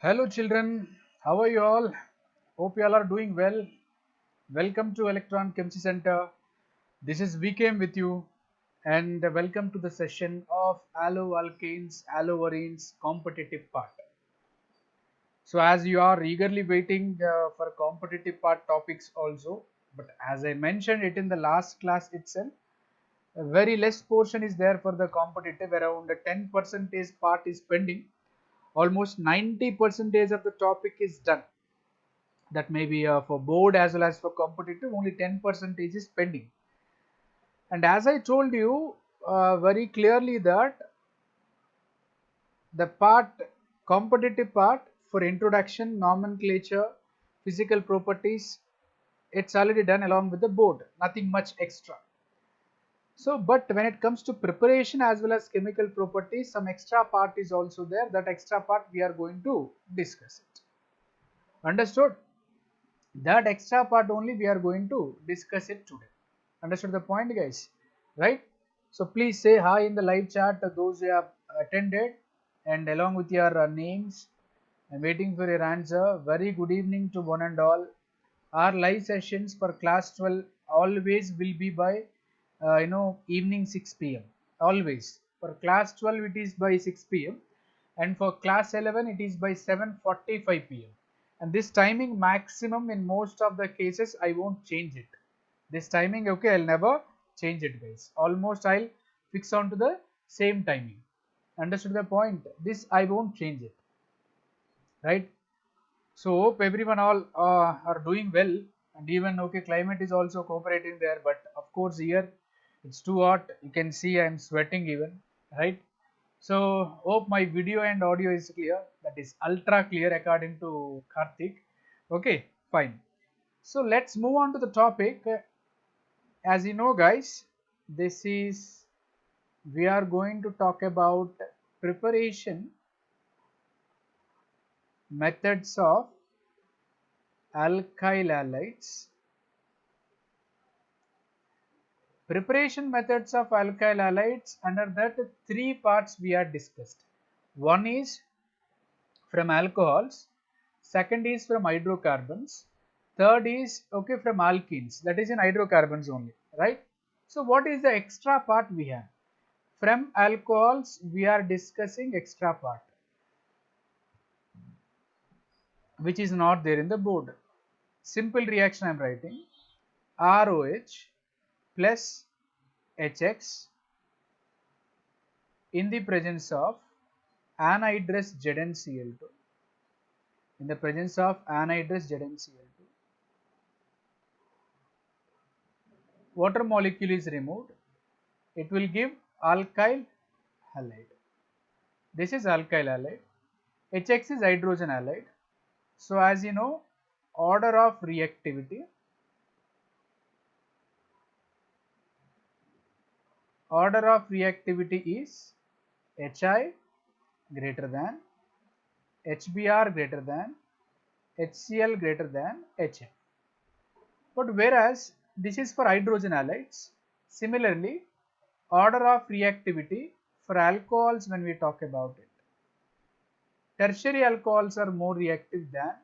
Hello children, how are you all? Hope you all are doing well. Welcome to Electron Chemistry Center. This is VKM with you and welcome to the session of alloalkanes, alloarenes competitive part. So as you are eagerly waiting for competitive part topics also, but as I mentioned it in the last class itself, a very less portion is there for the competitive, around 10 percentage part is pending. Almost 90 percentage of the topic is done. That may be for board as well as for competitive, only 10 percentage is pending. And as I told you very clearly that the part competitive part for introduction, nomenclature, physical properties, it's already done along with the board, nothing much extra. So but when it comes to preparation as well as chemical properties, some extra part is also there. That extra part we are going to discuss it. Understood? That extra part only we are going to discuss it today. Understood the point, guys? Right? So please say hi in the live chat to those who have attended, and along with your names. I'm waiting for your answer. Very good evening to one and all. Our live sessions for class 12 always will be by evening 6 p.m. Always for class 12 it is by 6 p.m. and for class 11 it is by 7:45 p.m. and this timing maximum in most of the cases I won't change it. This timing, okay, I'll never change it, guys. Almost I'll fix on to the same timing. Understood the point? This I won't change it, right? So hope everyone all are doing well, and even okay, climate is also cooperating there, but of course here it's too hot. You can see I'm sweating even, right? So hope my video and audio is clear. That is ultra clear according to Karthik. Okay, fine. So let's move on to the topic. As you know, guys, this is we are going to talk about preparation methods of alkyl halides. Preparation methods of alkyl halides, under that three parts we are discussed. One is from alcohols, second is from hydrocarbons, third is okay from alkenes, that is in hydrocarbons only, right? So what is the extra part we have? From alcohols we are discussing extra part which is not there in the board. Simple reaction I am writing: ROH plus HX in the presence of anhydrous ZnCl2. In the presence of anhydrous ZnCl2, water molecule is removed. It will give alkyl halide. This is alkyl halide. HX is hydrogen halide. So as you know, order of reactivity is HI greater than HBr greater than HCl greater than HF. But whereas this is for hydrogen halides, similarly order of reactivity for alcohols, when we talk about it, tertiary alcohols are more reactive than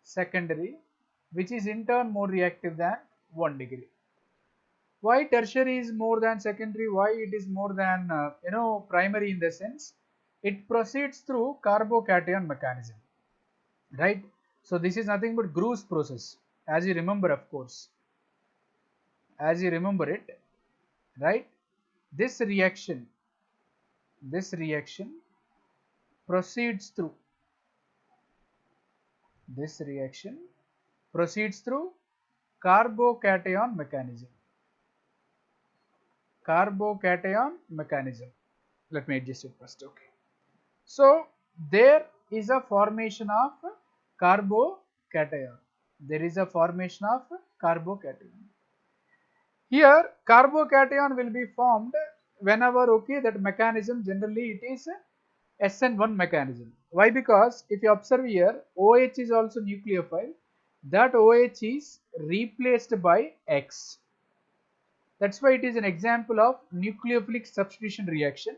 secondary, which is in turn more reactive than 1 degree. Why tertiary is more than secondary? Why it is more than primary? In the sense it proceeds through carbocation mechanism, right? So this is nothing but Grove's process, as you remember, of course, as you remember it, right? This reaction proceeds through carbocation mechanism. Let me adjust it first. Okay, so there is a formation of carbocation. Here carbocation will be formed whenever, okay, that mechanism generally it is SN1 mechanism. Why? Because if you observe here, OH is also nucleophile. That OH is replaced by X. That's why it is an example of nucleophilic substitution reaction.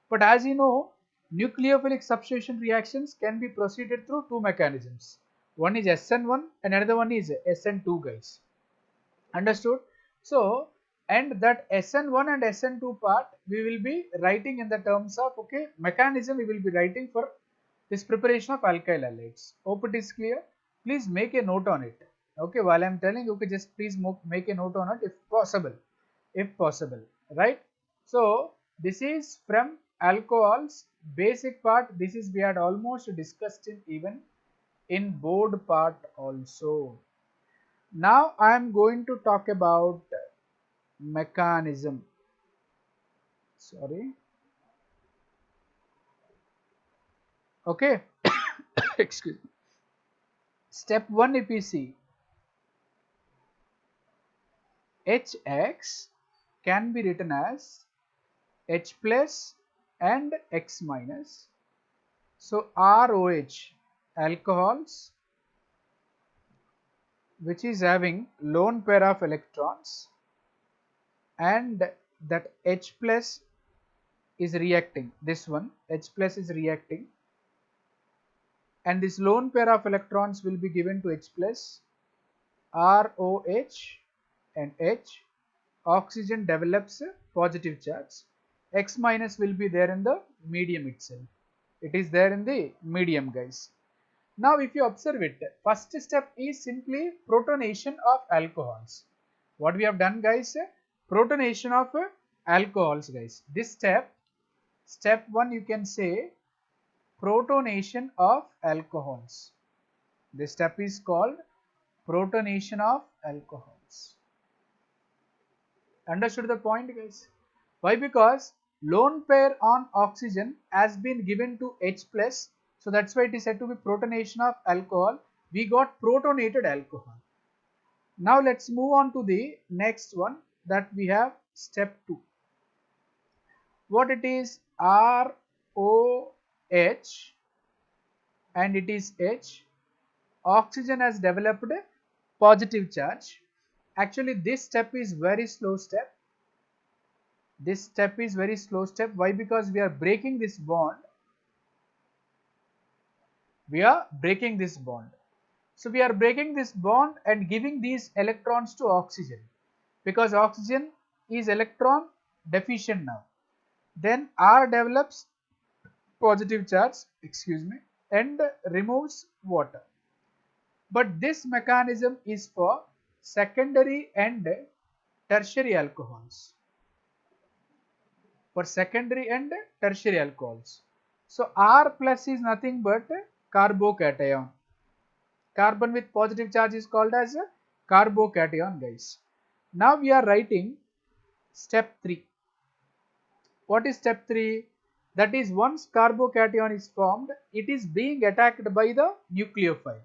But as you know, Nucleophilic substitution reactions can be proceeded through two mechanisms. One is SN1 and another one is SN2, guys. Understood? So, and that SN1 and SN2 part we will be writing in the terms of, okay, mechanism we will be writing for this preparation of alkyl halides. Hope it is clear. Please make a note on it. Okay, while I am telling, okay, just please make a note on it if possible, right? So, this is from alcohols basic part. This is we had almost discussed in even in board part also. Now I am going to talk about mechanism. Sorry. Okay. Excuse me. Step 1, if you see, HX can be written as H plus and X minus. So ROH, alcohols which is having lone pair of electrons, and that H plus is reacting, this one H plus is reacting, and this lone pair of electrons will be given to H plus, ROH and H. Oxygen develops a positive charge. X minus will be there in the medium itself. It is there in the medium, guys. Now if you observe it, first step is simply protonation of alcohols. What we have done, guys, protonation of alcohols, guys. This step 1, you can say protonation of alcohols. This step is called protonation of alcohols. Understood the point, guys? Why? Because lone pair on oxygen has been given to H plus, so that's why it is said to be protonation of alcohol. We got protonated alcohol. Now let's move on to the next one, that we have step 2. What it is? ROH and it is H. Oxygen has developed a positive charge. Actually this step is very slow step. This step is very slow step. Why? Because we are breaking this bond. We are breaking this bond. So we are breaking this bond and giving these electrons to oxygen, because oxygen is electron deficient now. Then R develops positive charge, excuse me, and removes water. But this mechanism is for secondary and tertiary alcohols. For secondary and tertiary alcohols. So R plus is nothing but carbocation. Carbon with positive charge is called as a carbocation, guys. Now we are writing step 3. What is step 3? That is, once carbocation is formed, it is being attacked by the nucleophile.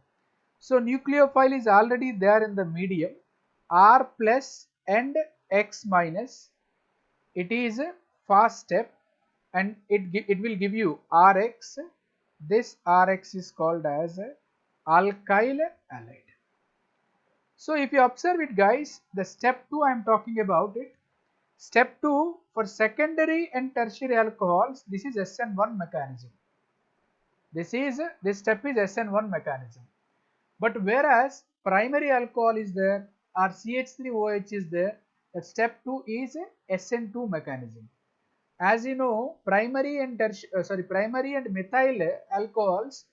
So nucleophile is already there in the medium, R plus and X minus. It is a fast step and it will give you Rx. This Rx is called as alkyl halide. So if you observe it, guys, the step 2 I am talking about it. Step 2, for secondary and tertiary alcohols, this is SN1 mechanism. This step is SN1 mechanism. But whereas primary alcohol is there or CH3OH is there, that step 2 is SN2 mechanism. As you know, primary and methyl alcohols,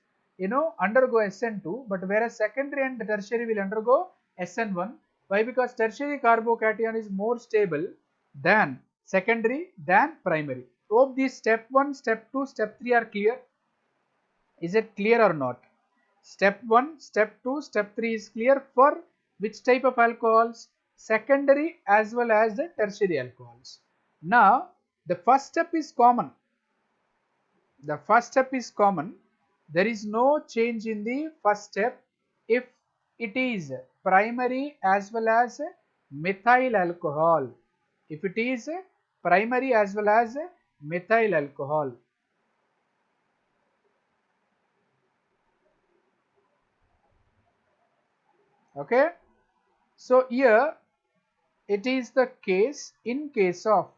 undergo SN2, but whereas secondary and tertiary will undergo SN1. Why? Because tertiary carbocation is more stable than secondary than primary. Hope these step 1, step 2, step 3 are clear. Is it clear or not? Step 1, step 2, step 3 is clear for which type of alcohols? Secondary as well as the tertiary alcohols. Now the first step is common. The first step is common. There is no change in the first step if it is primary as well as methyl alcohol. If it is primary as well as methyl alcohol. Okay. So here it is the case, in case of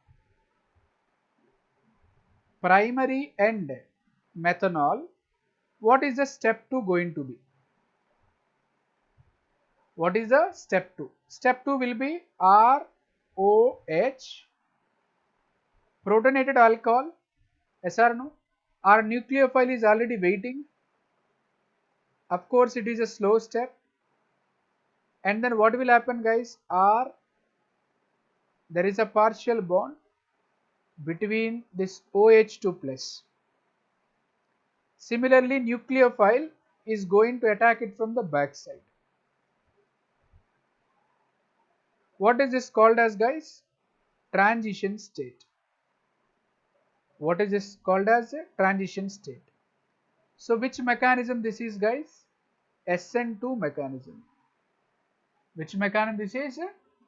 primary and methanol, what is the step 2 going to be? What is the step 2? Step 2 will be ROH, protonated alcohol, yes or no? Our nucleophile is already waiting. Of course, it is a slow step. And then what will happen, guys? There is a partial bond between this OH2 plus. Similarly, nucleophile is going to attack it from the back side. What is this called as, guys? Transition state. What is this called as? A transition state. So which mechanism this is, guys? SN2 mechanism. Which mechanism this is?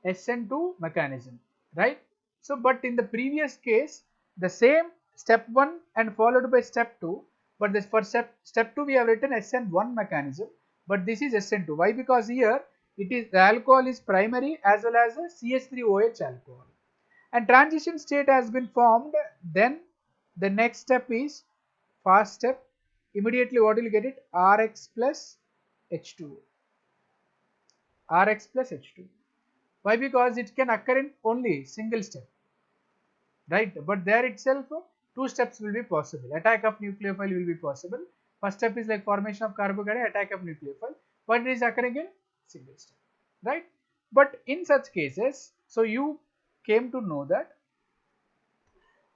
SN2 mechanism, right? So but in the previous case, the same step 1 and followed by step 2, but this for step 2 we have written SN1 mechanism, but this is SN2. Why? Because here it is the alcohol is primary as well as a CH3OH alcohol, and transition state has been formed. Then the next step is fast step. Immediately what will you get it? RX plus H2O. Rx plus H2. Why? Because it can occur in only single step, right? But there itself, two steps will be possible. Attack of nucleophile will be possible. First step is like formation of carbocation, attack of nucleophile, but it is occurring in single step, right? But in such cases, so you came to know that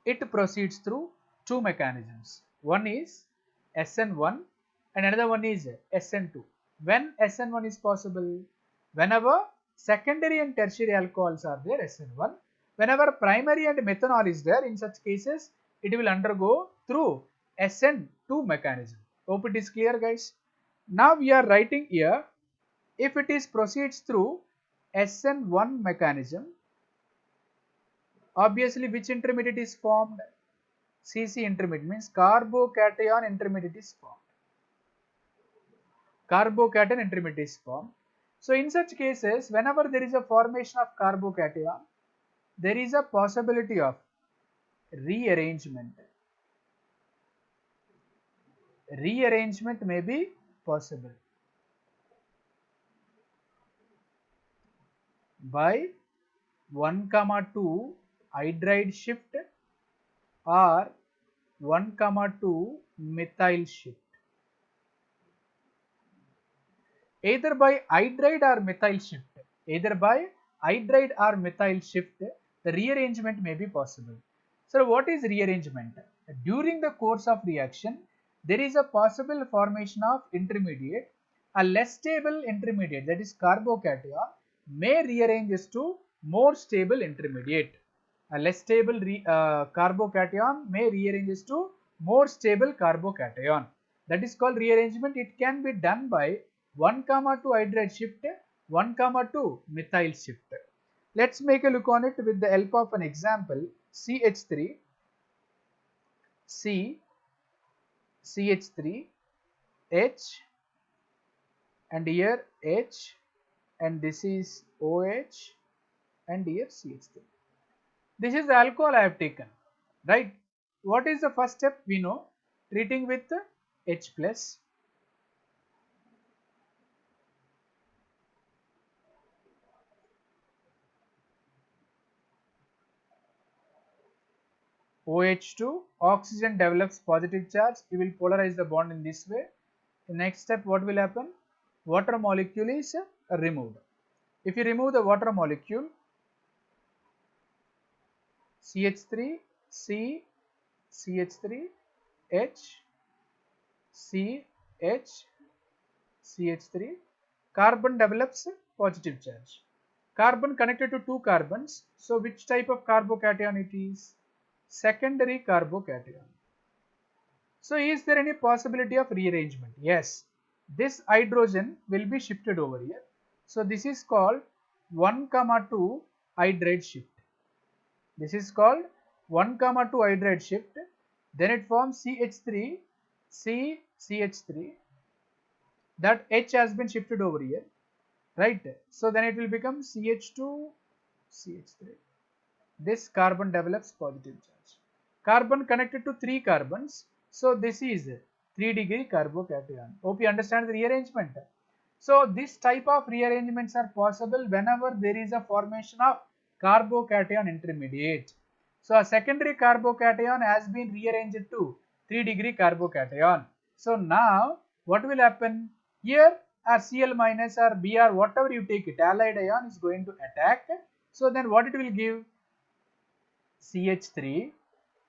it proceeds through two mechanisms. One is SN1 and another one is SN2. When SN1 is possible? Whenever secondary and tertiary alcohols are there, SN1. Whenever primary and methanol is there, in such cases, it will undergo through SN2 mechanism. Hope it is clear, guys. Now we are writing here, if it is proceeds through SN1 mechanism, obviously which intermediate is formed? CC intermediate, means carbocation intermediate is formed. Carbocation intermediate is formed. So in such cases, whenever there is a formation of carbocation, there is a possibility of rearrangement. Rearrangement may be possible by 1,2 hydride shift or 1,2 methyl shift. Either by hydride or methyl shift, the rearrangement may be possible. So what is rearrangement? During the course of reaction, there is a possible formation of intermediate. A less stable intermediate, that is carbocation, may rearranges to more stable intermediate. A less stable carbocation may rearranges to more stable carbocation. That is called rearrangement. It can be done by 1,2 hydride shift, 1,2 methyl shift. Let's make a look on it with the help of an example. CH3, CH3, H, and here H, and this is OH, and here CH3. This is the alcohol I have taken, right? What is the first step? We know, treating with H plus. OH2, oxygen develops positive charge. You will polarize the bond in this way. The next step, what will happen? Water molecule is removed. If you remove the water molecule, CH3, C, CH3, H, C, H, CH3, carbon develops positive charge. Carbon connected to two carbons. So which type of carbocation it is? Secondary carbocation. So is there any possibility of rearrangement? Yes. This hydrogen will be shifted over here. So this is called 1,2 hydride shift. This is called 1,2 hydride shift. Then it forms CH3, CH3. That H has been shifted over here, right? So then it will become CH2, CH3. This carbon develops positive charge. Carbon connected to three carbons. So this is 3-degree carbocation. Hope you understand the rearrangement. So this type of rearrangements are possible whenever there is a formation of carbocation intermediate. So a secondary carbocation has been rearranged to 3-degree carbocation. So now what will happen? Here a Cl minus or Br, whatever you take it, allied ion is going to attack. So then what it will give? CH3,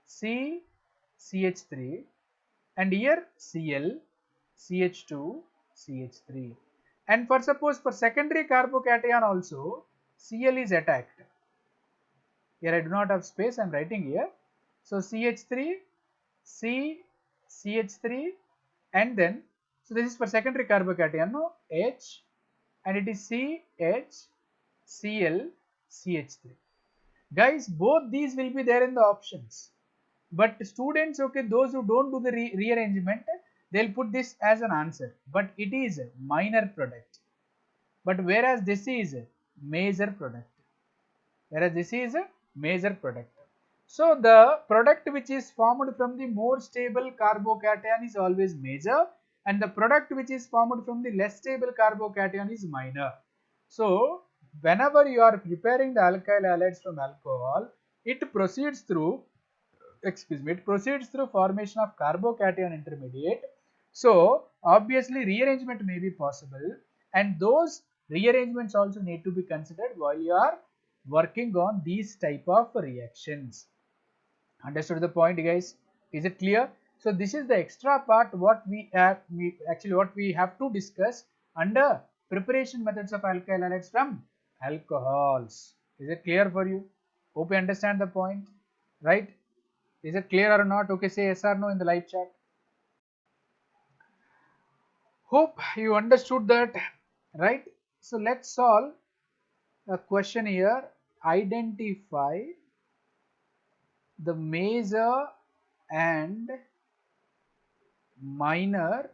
C, CH3, and here Cl, CH2, CH3. And for suppose for secondary carbocation also Cl is attacked. Here I do not have space, I am writing here. So CH3, C, CH3, and then, so this is for secondary carbocation, no, H, and it is CH, Cl, CH3. Guys, both these will be there in the options. But students, okay, those who don't do the rearrangement, they'll put this as an answer. But it is a minor product. But whereas this is a major product. Whereas this is a major product. So the product which is formed from the more stable carbocation is always major, and the product which is formed from the less stable carbocation is minor. So whenever you are preparing the alkyl halides from alcohol, it proceeds through formation of carbocation intermediate. So obviously rearrangement may be possible, and those rearrangements also need to be considered while you are working on these type of reactions. Understood the point, guys? Is it clear? So this is the extra part what we have to discuss under preparation methods of alkyl halides from alcohols. Is it clear for you? Hope you understand the point, right? Is it clear or not? Okay, say yes or no in the live chat. Hope you understood that, right? So let's solve a question here. Identify the major and minor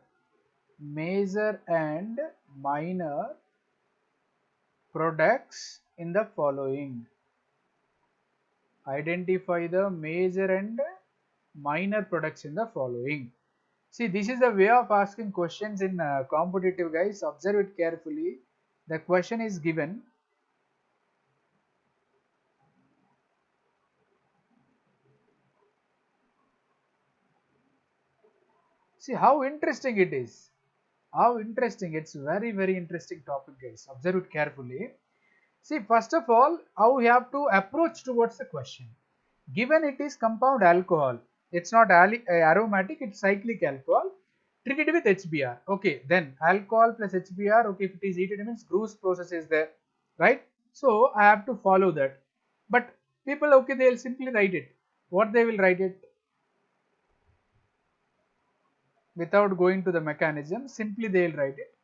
products in the following. Identify the major and minor products in the following. See, this is a way of asking questions in competitive, guys. Observe it carefully. The question is given. See how interesting it is. How interesting. It's very, very interesting topic, guys. Observe it carefully. See, first of all, how we have to approach towards the question. Given it is compound alcohol, it's not aromatic, it's cyclic alcohol, treated with HBr. Okay, then alcohol plus HBr, okay, if it is heated, it means Gruss process is there, right? So I have to follow that. But people, okay, they'll simply write it. What they will write it? Without going to the mechanism, simply they'll write it.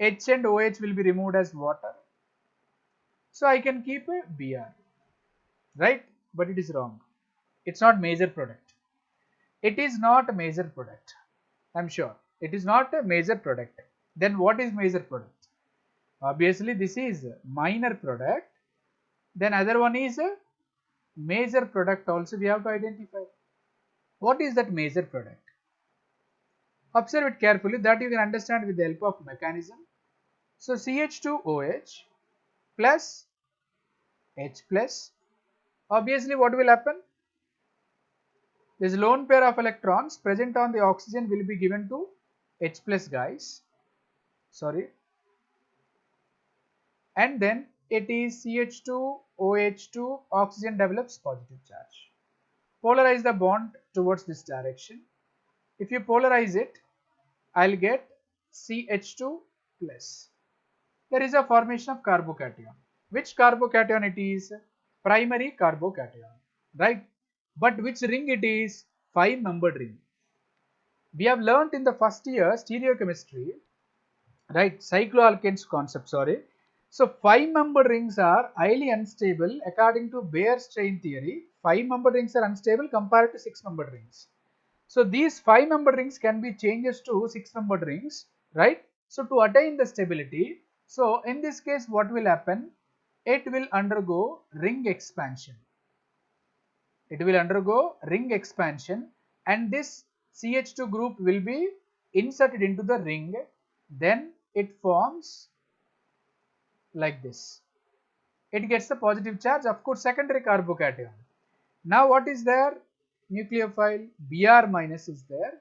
H and OH will be removed as water. So I can keep a Br, right? But it is wrong. It's not major product. It is not a major product. I'm sure. It is not a major product. Then what is major product? Obviously this is minor product. Then other one is a major product also we have to identify. What is that major product? Observe it carefully, that you can understand with the help of mechanism. So CH2OH plus H plus. Obviously what will happen? This lone pair of electrons present on the oxygen will be given to H plus, guys. Sorry. And then it is CH2OH2, oxygen develops positive charge. Polarize the bond towards this direction. If you polarize it, I'll get CH2 plus. There is a formation of carbocation. Which carbocation it is? Primary carbocation, right? But which ring it is? 5-membered ring. We have learnt in the first year stereochemistry, right? Cycloalkanes concept, sorry. So 5-membered rings are highly unstable according to Baer's chain theory. 5-membered rings are unstable compared to 6-membered rings. So these 5-membered rings can be changed to 6-membered rings, right? So to attain the stability, so in this case what will happen? It will undergo ring expansion. It will undergo ring expansion, and this CH2 group will be inserted into the ring, then it forms like this. It gets the positive charge, of course, secondary carbocation. Now what is there? Nucleophile Br minus is there.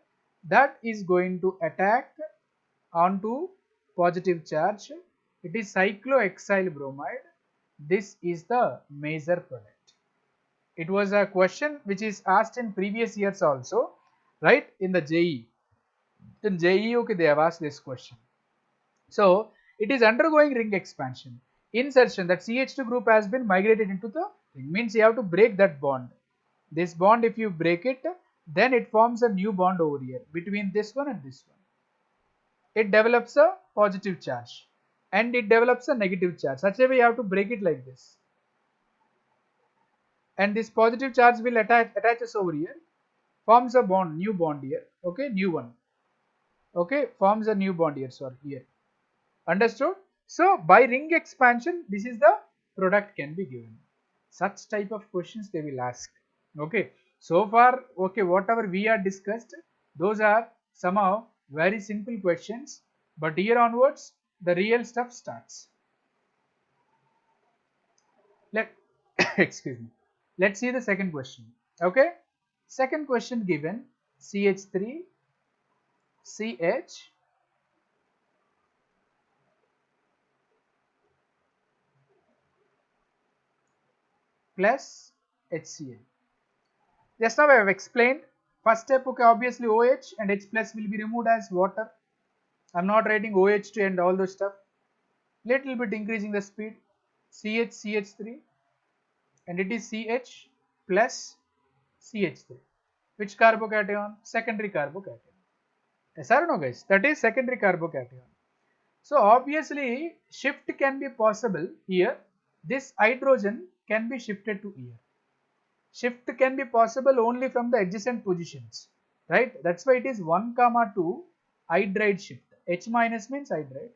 That is going to attack onto positive charge. It is cyclohexyl bromide. This is the major product. It was a question which is asked in previous years also, right? In the JE. In JE, okay, they have asked this question. So it is undergoing ring expansion. Insertion, that CH2 group has been migrated into the ring, means you have to break that bond. This bond, if you break it, then it forms a new bond over here between this one and this one. It develops a positive charge and it develops a negative charge. Such a way you have to break it like this. And this positive charge will attaches over here, forms a bond, new bond here. Okay, new one. Okay, forms a new bond here. Sorry, here. Understood? So by ring expansion, this is the product can be given. Such type of questions they will ask. Okay. So far, okay, whatever we are discussed, those are somehow very simple questions. But here onwards, the real stuff starts. Excuse me. Let's see the second question. Okay. Second question given CH3, CH plus HCl. Just now I have explained. First step, okay, obviously OH and H plus will be removed as water. I am not writing OH2 and all those stuff. Little bit increasing the speed. CH, CH3 and it is CH plus CH3. Which carbocation? Secondary carbocation. Yes or no guys? That is secondary carbocation. So obviously shift can be possible here. This hydrogen can be shifted to here. Shift can be possible only from the adjacent positions, right? That's why it is 1, 2 hydride shift. H minus means hydride.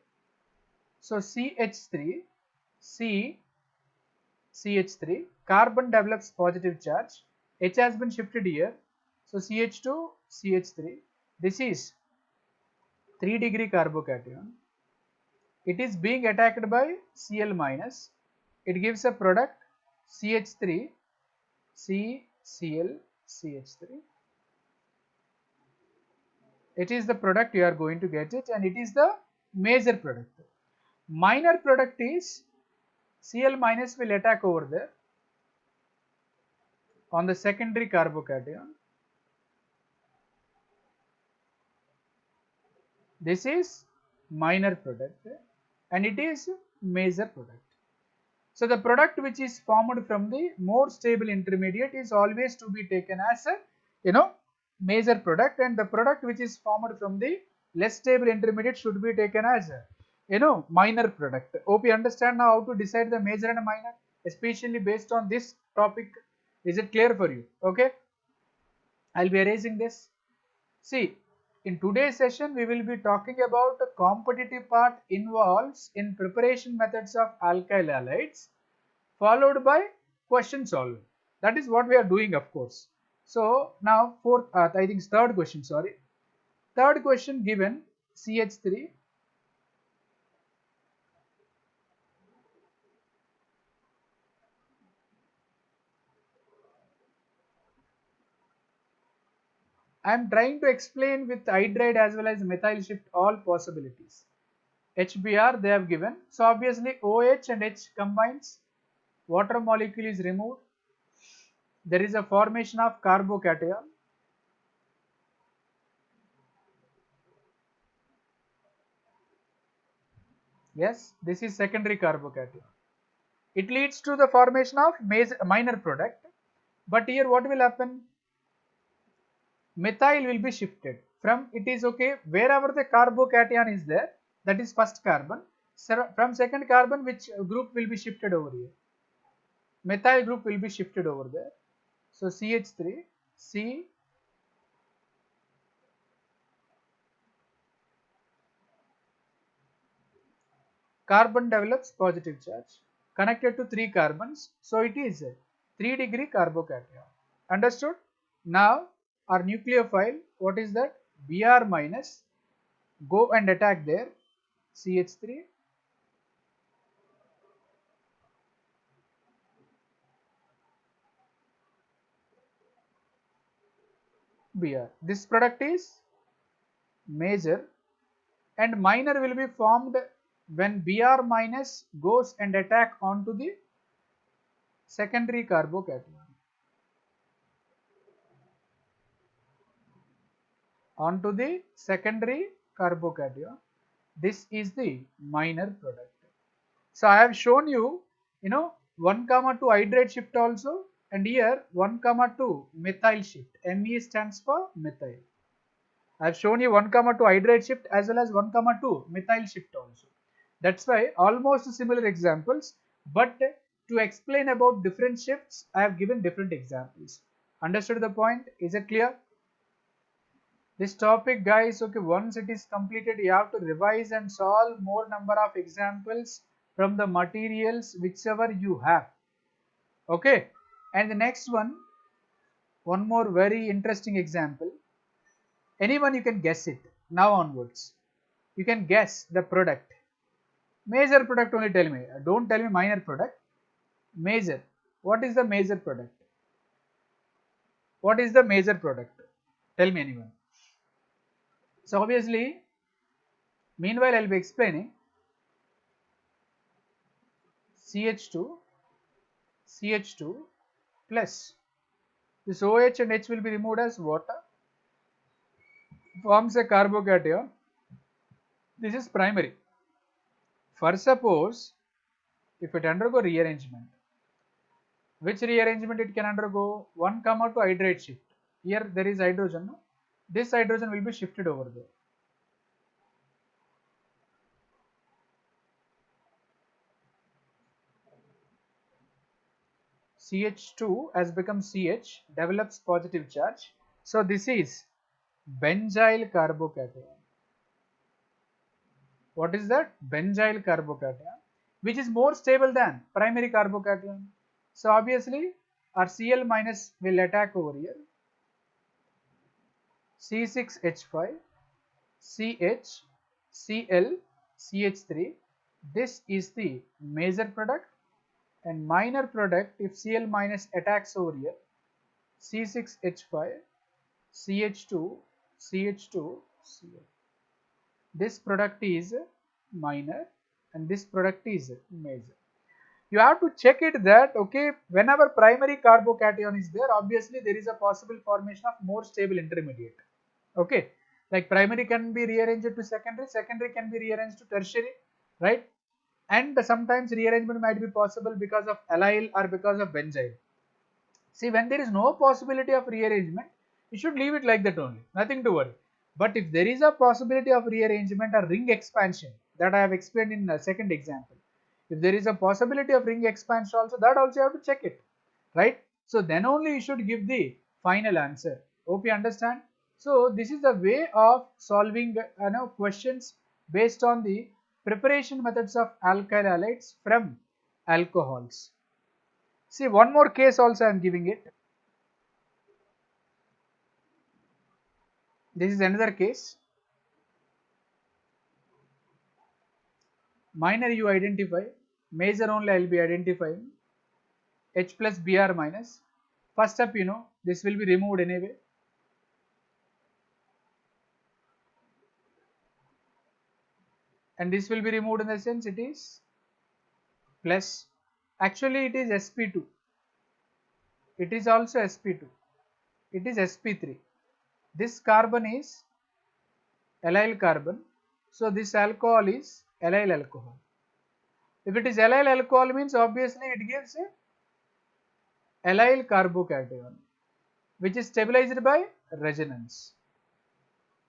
So CH3, CH3, carbon develops positive charge. H has been shifted here. So CH2, CH3. This is 3-degree carbocation. It is being attacked by Cl minus. It gives a product CH3, CCl, CH3. It is the product you are going to get it, and it is the major product. Minor product is Cl minus will attack over there on the secondary carbocation. This is minor product and it is major product. So the product which is formed from the more stable intermediate is always to be taken as a major product, and the product which is formed from the less stable intermediate should be taken as a minor product. Hope you understand now how to decide the major and minor, especially based on this topic. Is it clear for you? Okay, I'll be erasing this. See, in today's session we will be talking about the competitive part involves in preparation methods of alkyl halides, followed by question solving. That is what we are doing, of course. So now I think third question, sorry. Third question given CH3, I am trying to explain with hydride as well as methyl shift all possibilities. HBr they have given. So obviously OH and H combines, water molecule is removed. There is a formation of carbocation. Yes, this is secondary carbocation. It leads to the formation of minor product. But here what will happen? Methyl will be shifted from, it is okay, wherever the carbocation is there, that is first carbon. So from second carbon, which group will be shifted over here? Methyl group will be shifted over there. So CH3, C, carbon develops positive charge connected to 3 carbons. So it is a 3-degree carbocation. Understood? Now our nucleophile what is that? Br minus, go and attack there, CH3, Br. This product is major, and minor will be formed when Br minus goes and attack onto the secondary carbocation. Onto the secondary carbocation. This is the minor product. So I have shown you, 1 comma 2 hydrate shift also, and here 1 comma 2 methyl shift. Me stands for methyl. I have shown you 1 comma 2 hydrate shift as well as 1 comma 2 methyl shift also. That's why almost similar examples, but to explain about different shifts, I have given different examples. Understood the point? Is it clear? This topic, guys, okay, once it is completed, you have to revise and solve more number of examples from the materials whichever you have. Okay, and the next one more very interesting example. Anyone, you can guess it now onwards. You can guess the product. Major product only tell me. Don't tell me minor product. Major. What is the major product? What is the major product? Tell me, anyone. So obviously, meanwhile I'll be explaining. CH2, CH2 plus this OH and H will be removed as water, forms a carbocation. This is primary. For suppose if it undergo rearrangement, which rearrangement it can undergo? 1 comma 2 hydrate shift. Here there is hydrogen. No? This hydrogen will be shifted over there. CH2 has become CH, develops positive charge. So this is benzyl carbocation. What is that? Benzyl carbocation, which is more stable than primary carbocation. So obviously our Cl minus will attack over here. C6H5, CH, Cl, CH3. This is the major product, and minor product, if Cl minus attacks over here, C6H5, CH2, CH2, Cl. This product is minor and this product is major. You have to check it that, okay, whenever primary carbocation is there, obviously there is a possible formation of more stable intermediate. Okay, like primary can be rearranged to secondary, secondary can be rearranged to tertiary, right? And sometimes rearrangement might be possible because of allyl or because of benzyl. See, when there is no possibility of rearrangement, you should leave it like that only, nothing to worry. But if there is a possibility of rearrangement or ring expansion, that I have explained in the second example, if there is a possibility of ring expansion also, that also you have to check it, right? So then only you should give the final answer. Hope you understand. So this is the way of solving questions based on the preparation methods of alkyl halides from alcohols. See, one more case also I am giving it. This is another case. Minor you identify, major only I will be identifying. H plus Br minus. First step, this will be removed anyway. And this will be removed in the sense it is plus. Actually, it is sp2. It is also sp2. It is sp3. This carbon is allyl carbon. So this alcohol is allyl alcohol. If it is allyl alcohol means obviously it gives a allyl carbocation, which is stabilized by resonance.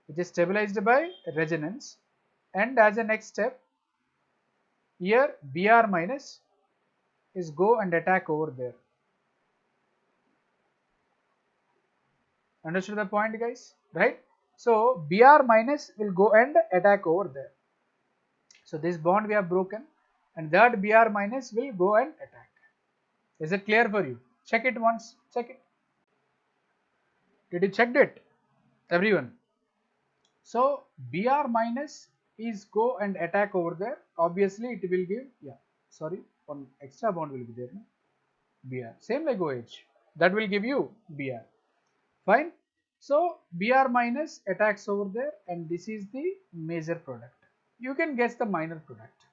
Which is stabilized by resonance. And as a next step, here Br minus is go and attack over there. Understood the point, guys? Right? So Br minus will go and attack over there. So this bond we have broken, and that Br minus will go and attack. Is it clear for you? Check it once. Check it. Did you check it? everyone. So Br minus is go and attack over there. Obviously it will give, yeah, sorry, one extra bond will be there, no? Br, same like OH, that will give you Br. Fine. So Br minus attacks over there, and this is the major product. You can guess the minor product.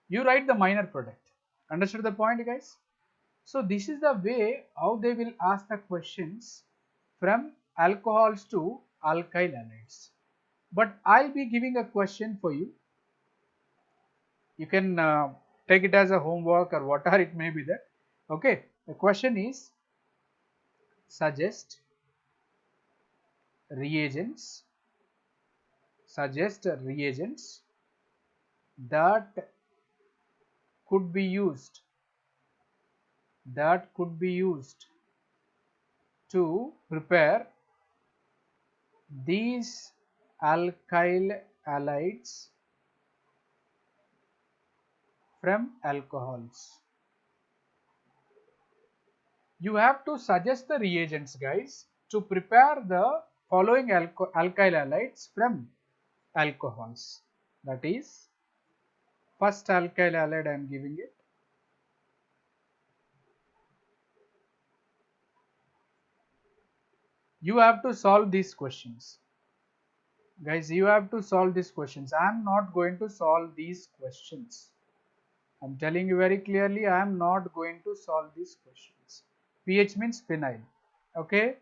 You write the minor product. Understood the point, guys? So this is the way how they will ask the questions from alcohols to alkyl halides. But I'll be giving a question for you. You can take it as a homework or whatever it may be there. Okay. The question is, suggest reagents, that could be used to prepare these alkyl halides from alcohols. You have to suggest the reagents, guys, to prepare the following alkyl halides from alcohols. That is, first alkyl halide I am giving it. You have to solve these questions. Guys, you have to solve these questions. I am not going to solve these questions. I am telling you very clearly, I am not going to solve these questions. pH means phenyl. Okay.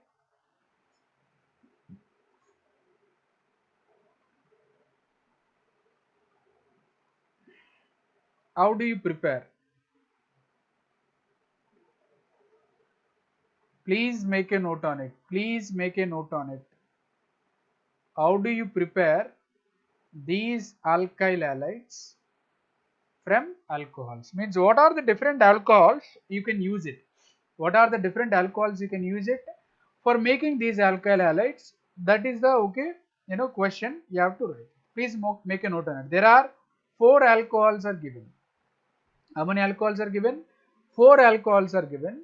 How do you prepare? Please make a note on it. Please make a note on it. How do you prepare these alkyl halides from alcohols? Means what are the different alcohols you can use it? What are the different alcohols you can use it for making these alkyl halides? That is the question you have to write. Please make a note on it. There are 4 alcohols are given. How many alcohols are given? 4 alcohols are given.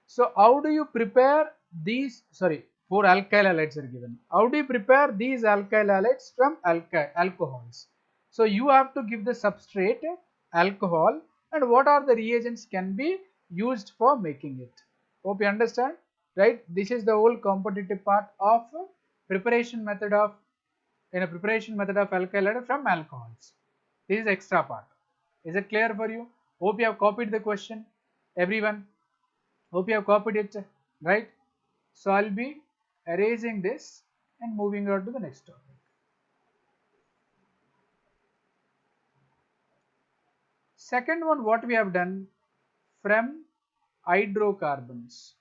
So how do you prepare these? Sorry, 4 alkyl halides are given. How do you prepare these alkyl halides from alcohols? So you have to give the substrate alcohol, and what are the reagents can be used for making it. Hope you understand, right? This is the whole competitive part of preparation method of alkyl halide from alcohols. This is extra part. Is it clear for you? Hope you have copied the question, everyone. Hope you have copied it, right? So I'll be erasing this and moving on to the next topic. Second one, what we have done from hydrocarbons.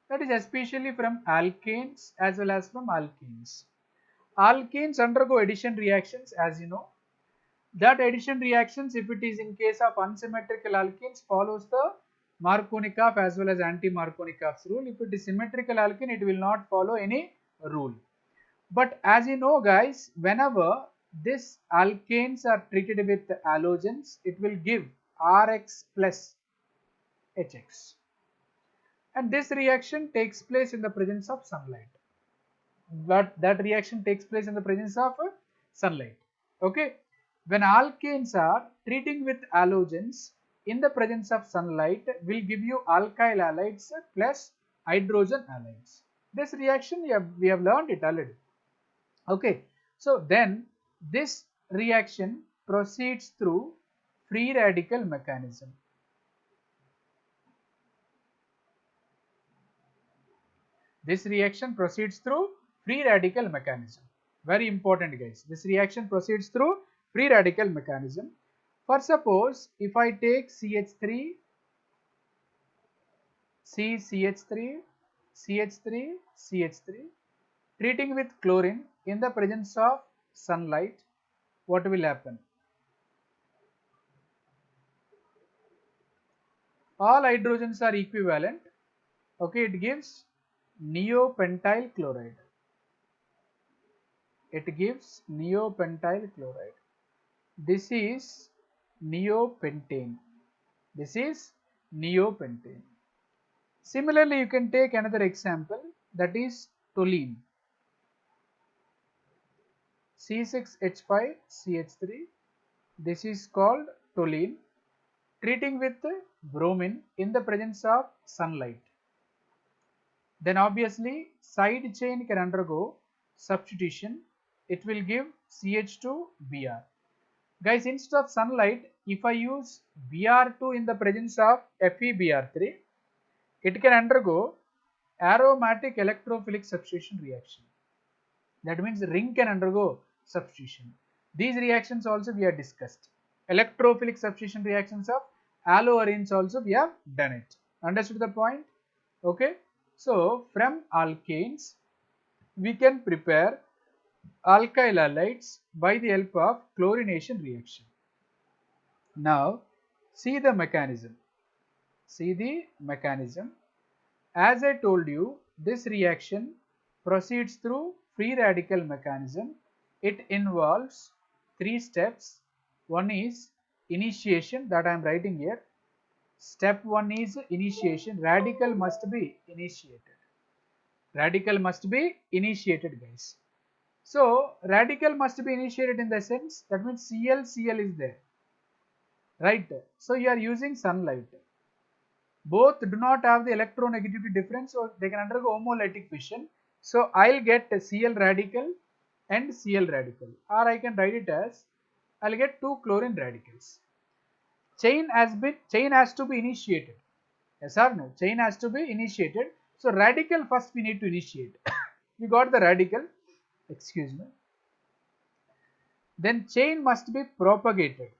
That is especially from alkanes as well as from alkenes. Alkanes undergo addition reactions, as you know. That addition reactions, if it is in case of unsymmetrical alkenes, follows the Markovnikov as well as anti-Markovnikov's rule. If it is symmetrical alkene, it will not follow any rule. But as you know, guys, whenever these alkanes are treated with halogens, it will give Rx plus Hx. And this reaction takes place in the presence of sunlight. But that reaction takes place in the presence of sunlight. Okay. When alkanes are treating with halogens in the presence of sunlight, will give you alkyl halides plus hydrogen halides. This reaction we have learned it already. Okay. So then this reaction proceeds through free radical mechanism. This reaction proceeds through free radical mechanism. Very important, guys. This reaction proceeds through free radical mechanism. For suppose if I take CH3, CH3, CH3, CH3, treating with chlorine in the presence of sunlight, what will happen? All hydrogens are equivalent. Okay, it gives neopentyl chloride. It gives neopentyl chloride. This is neopentane. This is neopentane. Similarly, you can take another example, that is toluene. C6H5CH3, this is called toluene. Treating with bromine in the presence of sunlight, then obviously side chain can undergo substitution. It will give CH2Br. Guys, instead of sunlight, if I use Br2 in the presence of FeBr3, it can undergo aromatic electrophilic substitution reaction. That means the ring can undergo substitution. These reactions also we have discussed. Electrophilic substitution reactions of alloarenes also we have done it. Understood the point? Okay. So from alkanes we can prepare alkyl halides by the help of chlorination reaction. Now see the mechanism. See the mechanism. As I told you, this reaction proceeds through free radical mechanism. It involves 3 steps. One is initiation, that I am writing here. Step 1 is initiation. Radical must be initiated. Radical must be initiated, guys. So radical must be initiated in the sense that means Cl is there, right? So you are using sunlight. Both do not have the electronegativity difference, so they can undergo homolytic fission. So I'll get Cl radical and Cl radical, or I can write it as I'll get 2 chlorine radicals. Chain has to be initiated. Yes or no? Chain has to be initiated. So radical first we need to initiate. We got the radical. Excuse me. Then chain must be propagated.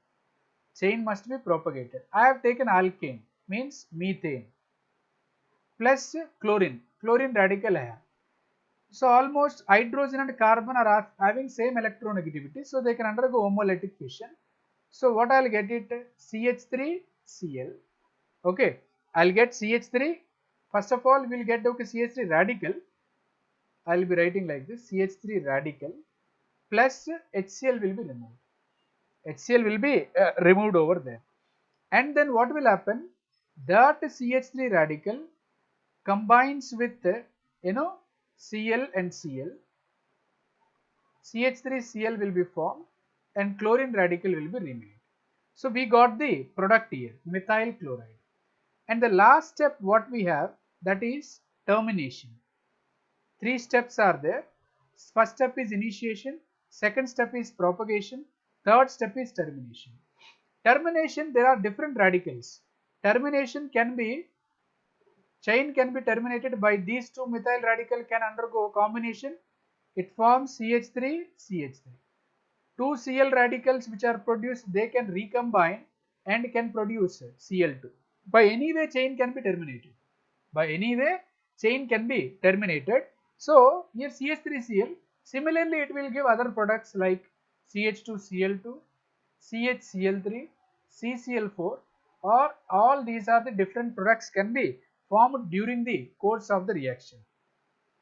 Chain must be propagated. I have taken alkane, means methane, plus chlorine. Chlorine radical hai. So almost hydrogen and carbon are having same electronegativity, so they can undergo homolytic fission. So what I'll get it CH3Cl. Okay, I'll get CH3. First of all, we'll get okay, CH3 radical. I'll be writing like this: CH3 radical plus HCl will be removed. HCl will be removed over there, and then what will happen? That CH3 radical combines with Cl and Cl. CH3Cl will be formed and chlorine radical will be remained. So we got the product here, methyl chloride. And the last step what we have, that is termination. 3 steps are there. First step is initiation, second step is propagation, third step is termination. Termination, there are different radicals. Termination can be, chain can be terminated by these 2 methyl radical can undergo combination. It forms CH3, CH3. 2 Cl radicals which are produced, they can recombine and can produce Cl2. By any way chain can be terminated. By any way chain can be terminated. So here CH3Cl, similarly it will give other products like CH2Cl2, CHCl3, CCl4, or all these are the different products can be formed during the course of the reaction.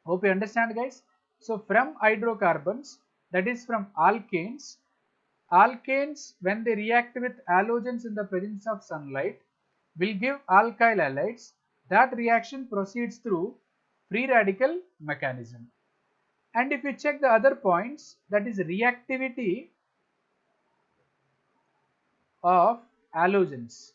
Hope you understand, guys. So from hydrocarbons, that is from alkanes, when they react with halogens in the presence of sunlight will give alkyl halides. That reaction proceeds through free radical mechanism. And if you check the other points, that is reactivity of halogens.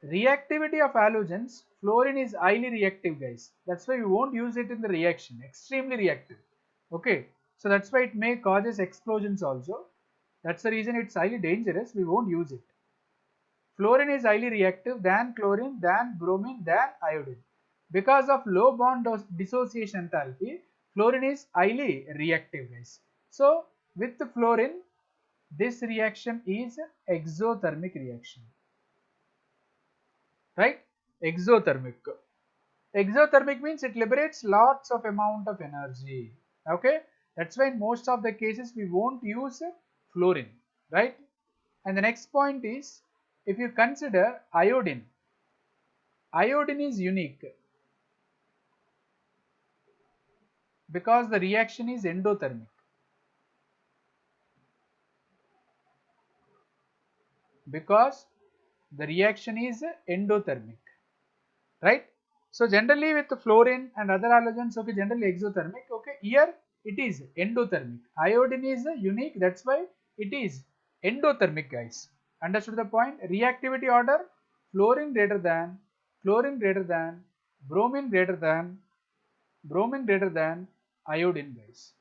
Reactivity of halogens, fluorine is highly reactive, guys. That's why we won't use it in the reaction, extremely reactive. Okay, so that's why it may causes explosions also. That's the reason it's highly dangerous, we won't use it. Fluorine is highly reactive than chlorine, than bromine, than iodine. Because of low bond dissociation enthalpy, fluorine is highly reactive, guys. So with the fluorine, this reaction is exothermic reaction. Right? Exothermic. Exothermic means it liberates lots of amount of energy. Okay, that's why in most of the cases we won't use fluorine, right? And the next point is, if you consider iodine, iodine is unique because the reaction is endothermic. Because the reaction is endothermic, right? So generally with the fluorine and other halogens, okay, generally exothermic. Okay, here it is endothermic. Iodine is unique, that's why it is endothermic, guys. Understood the point? Reactivity order: fluorine greater than, chlorine greater than, bromine greater than, bromine greater than iodine, guys.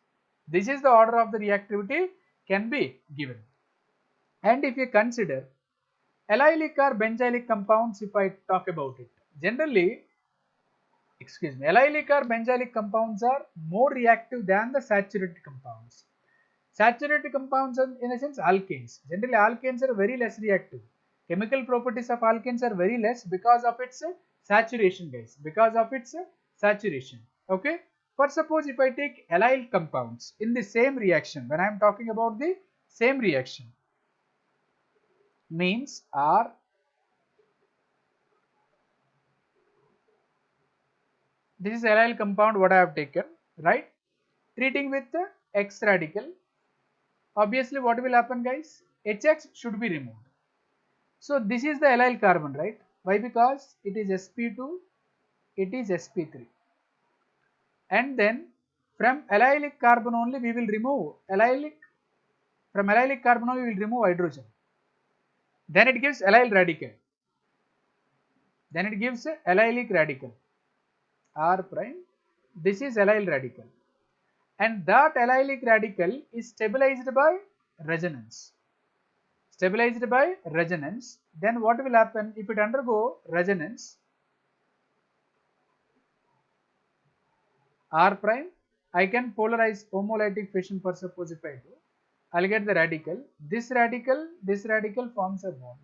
This is the order of the reactivity can be given. And if you consider allylic or benzylic compounds, if I talk about it, generally, allylic or benzylic compounds are more reactive than the saturated compounds. Saturated compounds are, in a sense, alkanes. Generally, alkanes are very less reactive. Chemical properties of alkanes are very less because of its saturation, guys. Because of its saturation. Okay. For suppose if I take allyl compounds in the same reaction, when I am talking about the same reaction, means R, this is allyl compound what I have taken, right? Treating with the X radical, obviously what will happen, guys? HX should be removed. So this is the allyl carbon, right? Why? Because it is sp2, it is sp3, and then from allylic carbon only we will remove from allylic carbon only we will remove hydrogen. Then it gives allyl radical. Then it gives a allylic radical R prime. This is allyl radical, and that allylic radical is stabilized by resonance. Stabilized by resonance. Then what will happen if it undergo resonance? R prime, I can polarize homolytic fission. For suppose if I do, I'll get the radical. This radical forms a bond,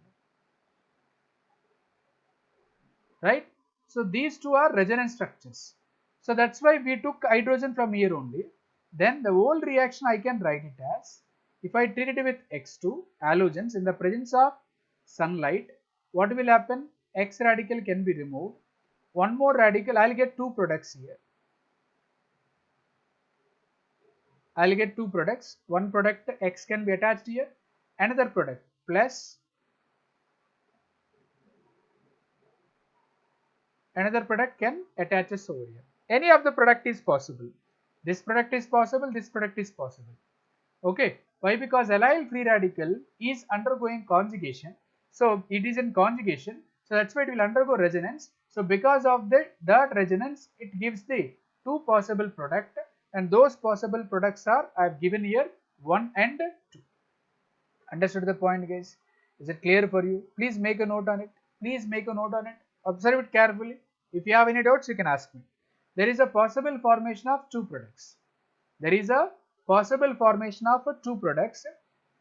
right? So these two are resonance structures. So that's why we took hydrogen from here only. Then the whole reaction I can write it as, if I treat it with X2 halogens in the presence of sunlight, what will happen? X radical can be removed. One more radical, I'll get two products here. I'll get two products. One product X can be attached here, another product plus another product can attach us over here. Any of the product is possible. This product is possible, this product is possible. Okay. Why? Because allyl free radical is undergoing conjugation. So it is in conjugation. So that's why it will undergo resonance. So because of that resonance, it gives the two possible product, and those possible products are I have given here 1 and 2. Understood the point, guys? Is it clear for you? Please make a note on it. Please make a note on it. Observe it carefully. If you have any doubts, you can ask me. There is a possible formation of two products. There is a possible formation of two products.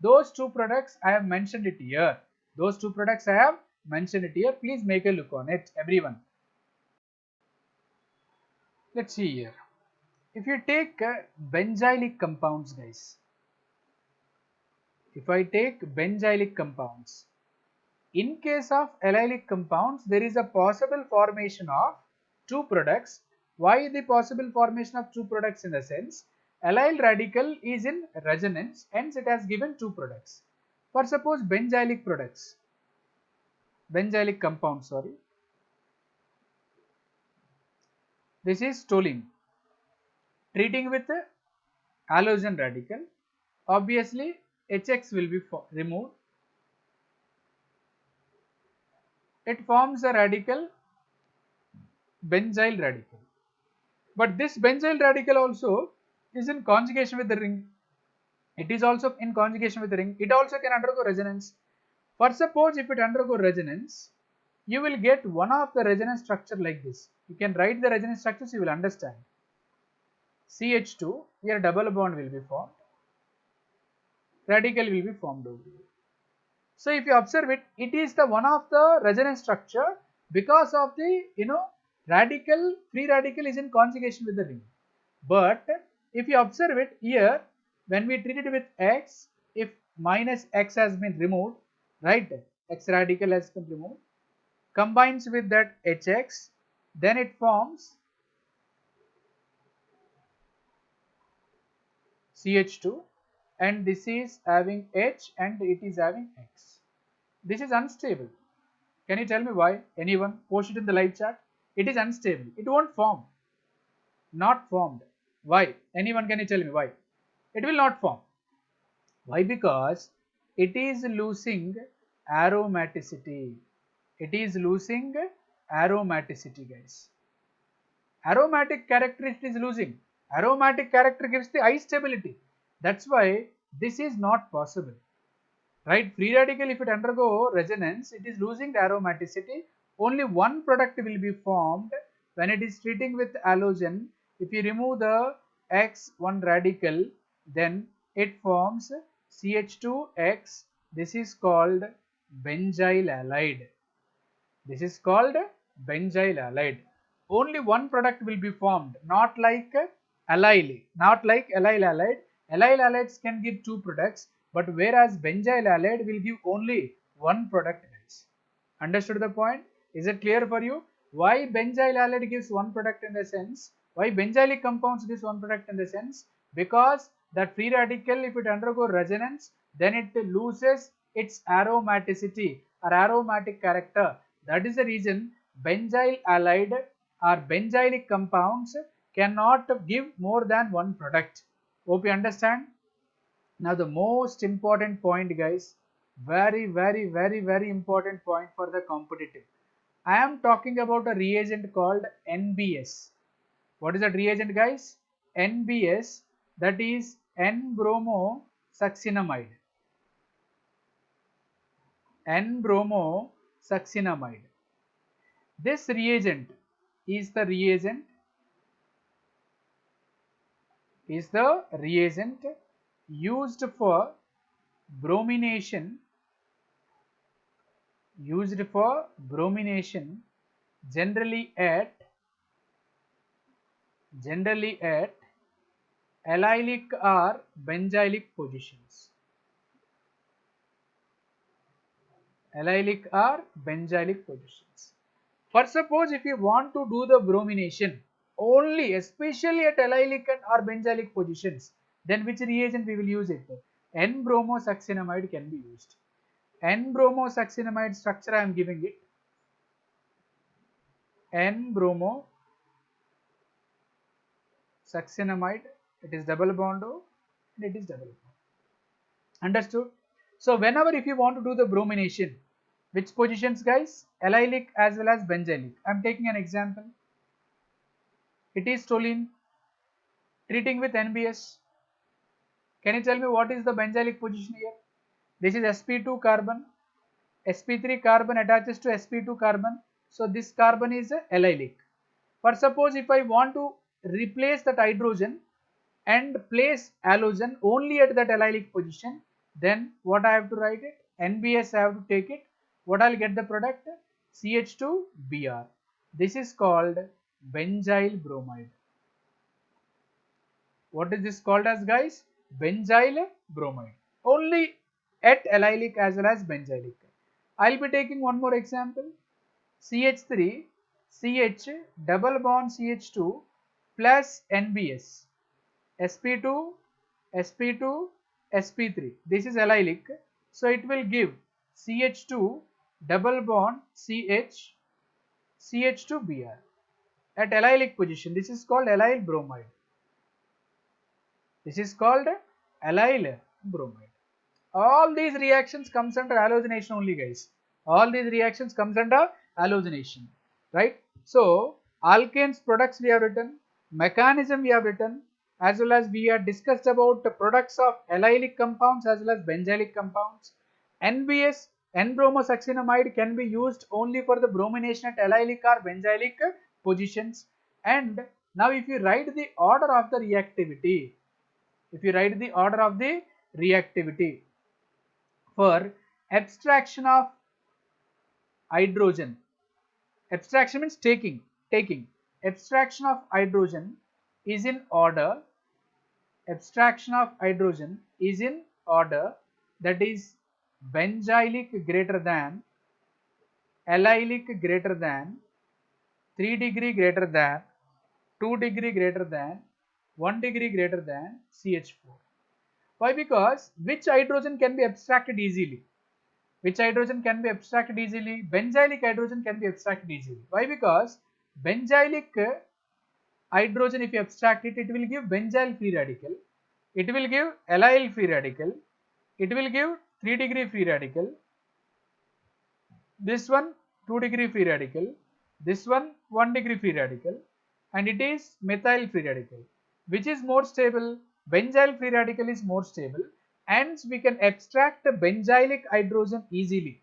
Those two products I have mentioned it here. Those two products I have mentioned it here. Please make a look on it, everyone. Let's see here. If you take benzylic compounds, guys. If I take benzylic compounds, in case of allylic compounds, there is a possible formation of two products. Why the possible formation of two products? In the sense, allyl radical is in resonance, hence it has given two products. For suppose benzylic products, benzylic compounds, sorry. This is toluene. Treating with a halogen radical, obviously HX will be removed. It forms a radical, benzyl radical. But this benzyl radical also is in conjugation with the ring. It is also in conjugation with the ring. It also can undergo resonance. For suppose if it undergo resonance, you will get one of the resonance structure like this. You can write the resonance structures, you will understand. CH2, here double bond will be formed. Radical will be formed over here. So if you observe it, it is the one of the resonance structure because of the radical, free radical is in conjugation with the ring. But if you observe it here, when we treat it with X, if minus X has been removed, right, X radical has been removed, combines with that HX, then it forms CH2, and this is having H and it is having X. This is unstable. Can you tell me why? Anyone? Post it in the live chat. it is unstable. It won't form. Not formed. Why? Anyone can you tell me why? It will not form. Why? Because it is losing aromaticity. It is losing aromaticity, guys. Aromatic character it is losing. Aromatic character gives the high stability. That's why this is not possible. Right? Free radical, if it undergo resonance, it is losing the aromaticity. Only one product will be formed when it is treating with halogen. If you remove the X1 radical, then it forms CH2X. This is called benzyl halide. This is called benzyl halide. Only one product will be formed, not like allyl, not like allyl halide. Allyl halides can give two products, but whereas benzyl halide will give only one product, guys. Understood the point? Is it clear for you? Why benzyl halide gives one product in the sense? Why benzylic compounds gives one product in the sense? Because that free radical, if it undergo resonance, then it loses its aromaticity or aromatic character. That is the reason benzyl halide or benzylic compounds cannot give more than one product. Hope you understand. Now the most important point, guys, very important point for the competitive. I am talking about a reagent called NBS. What is that reagent, guys? NBS, that is N-bromosuccinamide. N-bromosuccinamide. This reagent is the reagent used for bromination generally at allylic or benzylic positions. Allylic or benzylic positions. For suppose if you want to do the bromination only especially at allylic or benzylic positions, then which reagent we will use it? N-bromosuccinamide can be used. N-bromosuccinamide structure I am giving it. N-bromosuccinamide, it is double bond O and it is double bond. Understood? So whenever if you want to do the bromination, which positions, guys? Allylic as well as benzylic. I am taking an example. It is toluene treating with NBS. Can you tell me what is the benzylic position here? This is sp2 carbon. sp3 carbon attaches to sp2 carbon. So this carbon is allylic. For suppose if I want to replace that hydrogen and place halogen only at that allylic position, then what I have to write it? NBS I have to take it. What I'll get the product? CH2Br. This is called benzyl bromide. What is this called as, guys? Benzyl bromide. Only at allylic as well as benzylic. I'll be taking one more example. CH3, CH double bond CH2 plus NBS. sp2, sp2, sp3. This is allylic. So it will give CH2 double bond CH, CH2Br at allylic position. This is called allyl bromide. This is called allyl bromide. All these reactions comes under halogenation only, guys. All these reactions comes under halogenation, right? So alkanes products we have written, mechanism we have written, as well as we have discussed about the products of allylic compounds as well as benzylic compounds. NBS, N-bromosuccinamide, can be used only for the bromination at allylic or benzylic positions. And now if you write the order of the reactivity, for abstraction of hydrogen, abstraction means taking, abstraction of hydrogen is in order, that is benzylic greater than, allylic greater than, 3 degree greater than, 2 degree greater than, 1 degree greater than CH4. Why? Because which hydrogen can be abstracted easily? Benzylic hydrogen can be abstracted easily. Why? Because Benzylic hydrogen, if you abstract it, it will give benzyl free radical, it will give allyl free radical, it will give 3-degree free radical, this one 2-degree free radical, this one 1-degree free radical, and it is methyl free radical. Which is more stable? Benzyl free radical is more stable, and we can abstract the benzylic hydrogen easily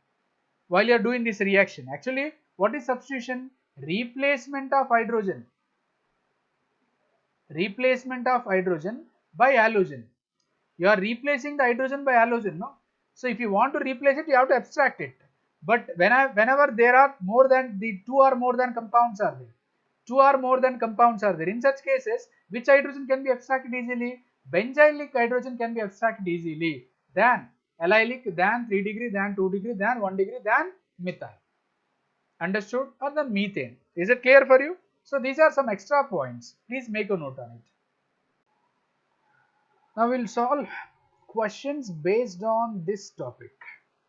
while you are doing this reaction. Actually, what is substitution? Replacement of hydrogen. Replacement of hydrogen by halogen. You are replacing the hydrogen by halogen, no? So if you want to replace it, you have to abstract it. But whenever there are more than the two or more than compounds are there, two or more than compounds are there. In such cases, which hydrogen can be abstracted easily? Benzylic hydrogen can be abstracted easily than allylic, than 3-degree, than 2-degree, than 1-degree, than methyl. Understood? Or the methane. Is it clear for you? So these are some extra points. Please make a note on it. Now we'll solve questions based on this topic,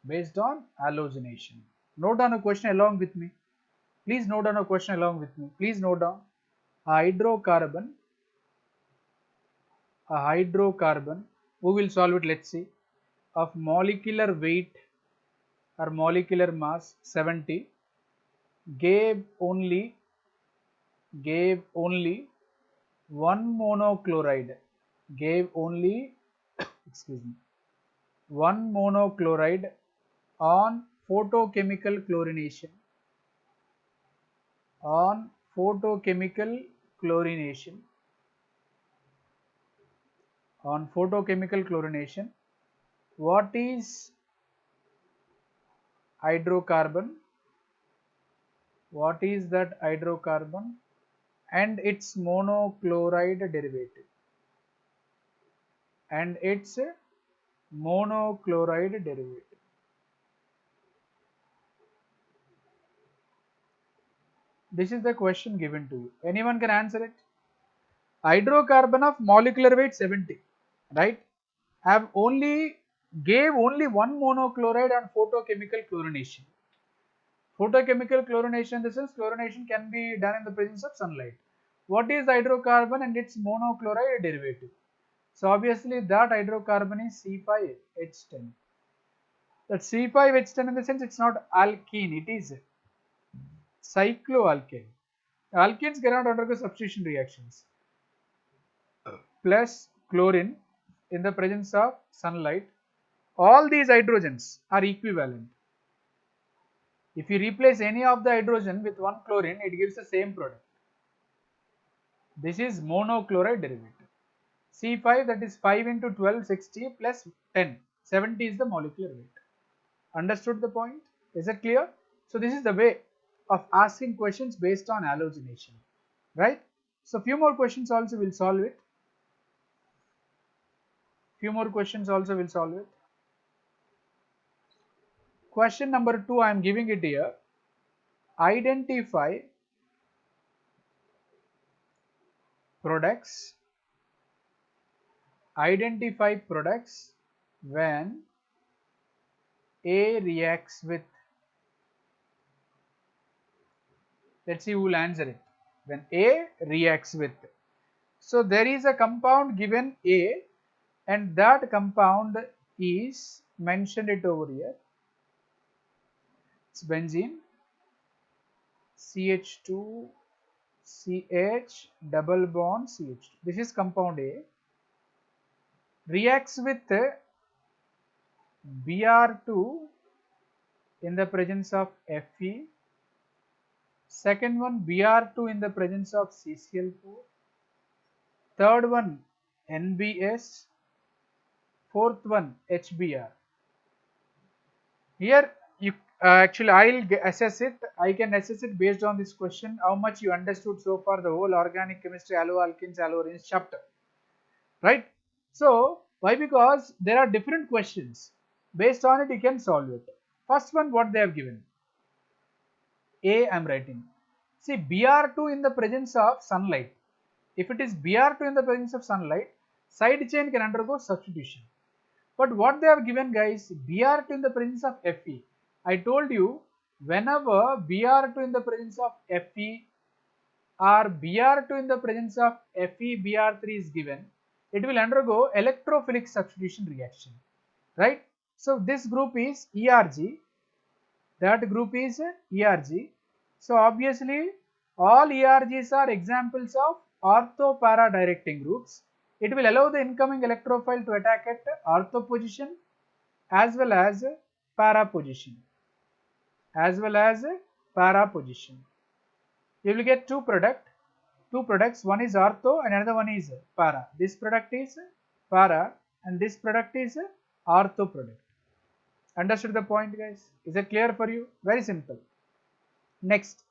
based on halogenation. Note down a question along with me. Please note down a question along with me. Please note down a hydrocarbon. A hydrocarbon. Who will solve it? Let's see. Of molecular weight or molecular mass 70 gave only one monochloride. Gave only excuse me, one monochloride on photochemical chlorination. On photochemical chlorination. On photochemical chlorination. What is hydrocarbon? What is that hydrocarbon and its monochloride derivative? And its monochloride derivative. This is the question given to you. Anyone can answer it? Hydrocarbon of molecular weight 70, right? Gave only one monochloride on photochemical chlorination. Photochemical chlorination, in the sense chlorination can be done in the presence of sunlight. What is hydrocarbon and its monochloride derivative? So obviously that hydrocarbon is C5H10. That C5H10, in the sense it's not alkene, it is cycloalkane. Alkenes cannot undergo substitution reactions. Plus chlorine in the presence of sunlight, all these hydrogens are equivalent. If you replace any of the hydrogen with one chlorine, it gives the same product. This is monochloride derivative. C5, that is 5 into 12, 60 plus 10, 70 is the molecular weight. Understood the point? Is it clear? So this is the way of asking questions based on halogenation, right? So few more questions also will solve it. Question number 2, I am giving it here. Identify products when A reacts with, let's see who will answer it. When A reacts with, so there is a compound given A and that compound is mentioned it over here. It's benzene, CH2 CH double bond CH2. This is compound A. Reacts with Br2 in the presence of Fe. Second one Br2 in the presence of CCl4. Third one NBS. Fourth one HBr. Here you actually I'll assess it. I can assess it based on this question, how much you understood so far the whole organic chemistry, haloalkenes, haloarenes chapter, right? So why? Because there are different questions. Based on it you can solve it. First one, what they have given. A I am writing. See, Br2 in the presence of sunlight. If it is Br2 in the presence of sunlight, side chain can undergo substitution. But what they have given, guys, Br2 in the presence of Fe. I told you, whenever Br2 in the presence of Fe or Br2 in the presence of FeBr3 is given, it will undergo electrophilic substitution reaction, right? So this group is ERG, that group is ERG. So obviously all ERGs are examples of ortho-para directing groups. It will allow the incoming electrophile to attack at ortho position as well as para position, You will get two products, one is ortho and another one is para. This product is para and this product is ortho product. Understood the point, guys? Is it clear for you? Very simple. Next,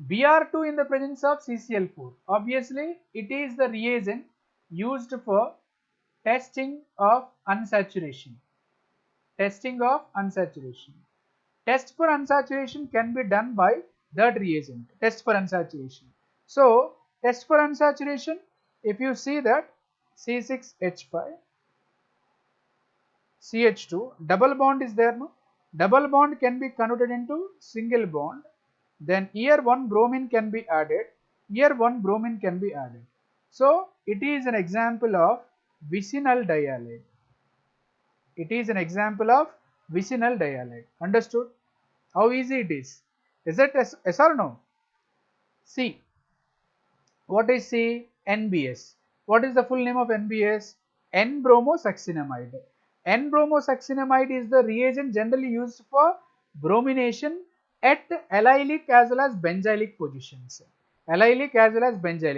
Br2 in the presence of CCl4. Obviously, it is the reagent used for testing of unsaturation. Test for unsaturation can be done by that reagent. Test for unsaturation. So, test for unsaturation, if you see that C6H5, CH2, double bond is there, no? Double bond can be converted into single bond. Then here one bromine can be added. So, it is an example of vicinal dihalide. Understood? How easy it is? Is it yes or no? See, what is C? NBS. What is the full name of NBS? N-bromosuccinimide. N-bromosuccinimide is the reagent generally used for bromination at allylic as well as benzylic positions.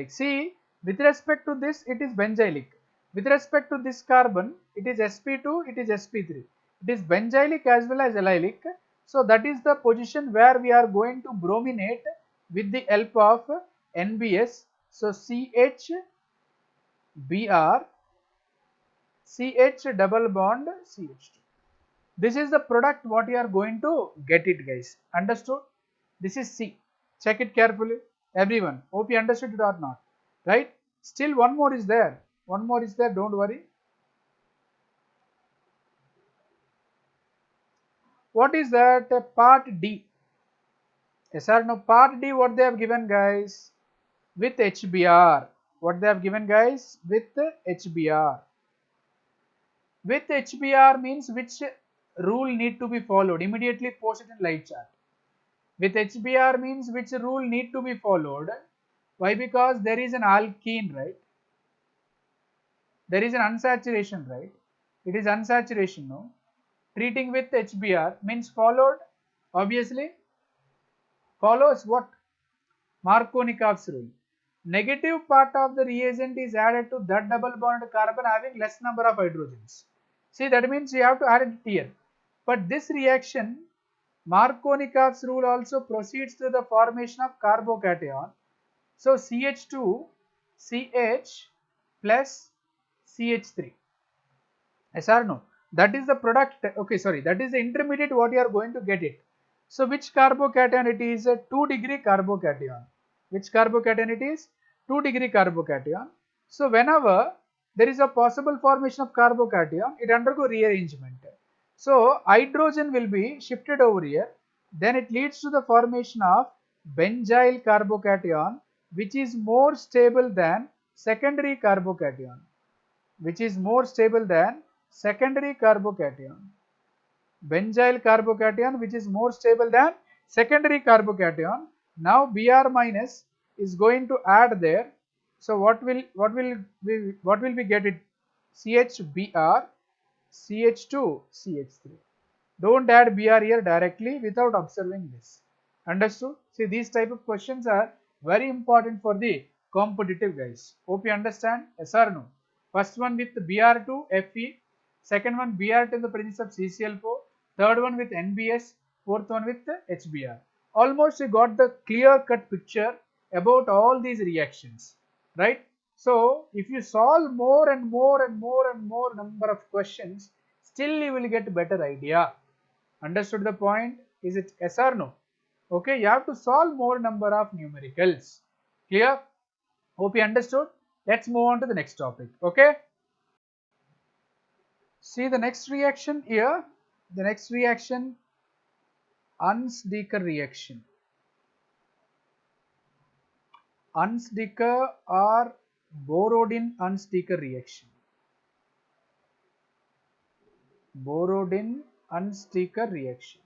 See, with respect to this, it is benzylic. With respect to this carbon, it is sp2, it is sp3. It is benzylic as well as allylic. So that is the position where we are going to brominate with the help of NBS. So CH, Br, CH double bond CH2. This is the product what you are going to get it, guys. Understood? This is C. Check it carefully. Everyone. Hope you understood it or not. Right? Still one more is there. Don't worry. What is that? Part D. Yes or no? Part D, what they have given, guys? With HBr. What they have given, guys? With HBr. With HBr means which rule need to be followed. Immediately post it in light chart. With HBr means which rule need to be followed. Why? Because there is an alkene, right? There is an unsaturation, right? It is unsaturation, no? Treating with HBr means followed, obviously, follows what? Markovnikov's rule. Negative part of the reagent is added to that double bonded carbon having less number of hydrogens. See, that means you have to add it here. But this reaction, Markovnikov's rule also proceeds to the formation of carbocation. So CH2, CH plus CH3. Yes or no? That is the product. Okay, sorry. That is the intermediate what you are going to get it. So which carbocation it is? A 2-degree carbocation. Which carbocation it is? 2-degree carbocation. So whenever there is a possible formation of carbocation, it undergo rearrangement. So hydrogen will be shifted over here. Then it leads to the formation of benzyl carbocation, which is more stable than secondary carbocation. Benzyl carbocation, which is more stable than secondary carbocation. Now Br minus is going to add there. So what will we get it? CHBr, CH2, CH3. Don't add Br here directly without observing this. Understood? See, these type of questions are very important for the competitive, guys. Hope you understand. Yes or no? First one with Br2 Fe, second one Br2 in the presence of CCl4, third one with NBS, fourth one with HBr. Almost you got the clear cut picture about all these reactions, right? So if you solve more and more number of questions, still you will get better idea. Understood the point? Is it yes or no? Okay, you have to solve more number of numericals. Clear? Hope you understood. Let's move on to the next topic. Okay. See the next reaction here. The next reaction, Unsdeker reaction. Unsticker or Borodin unsticker reaction. Borodin unsticker reaction.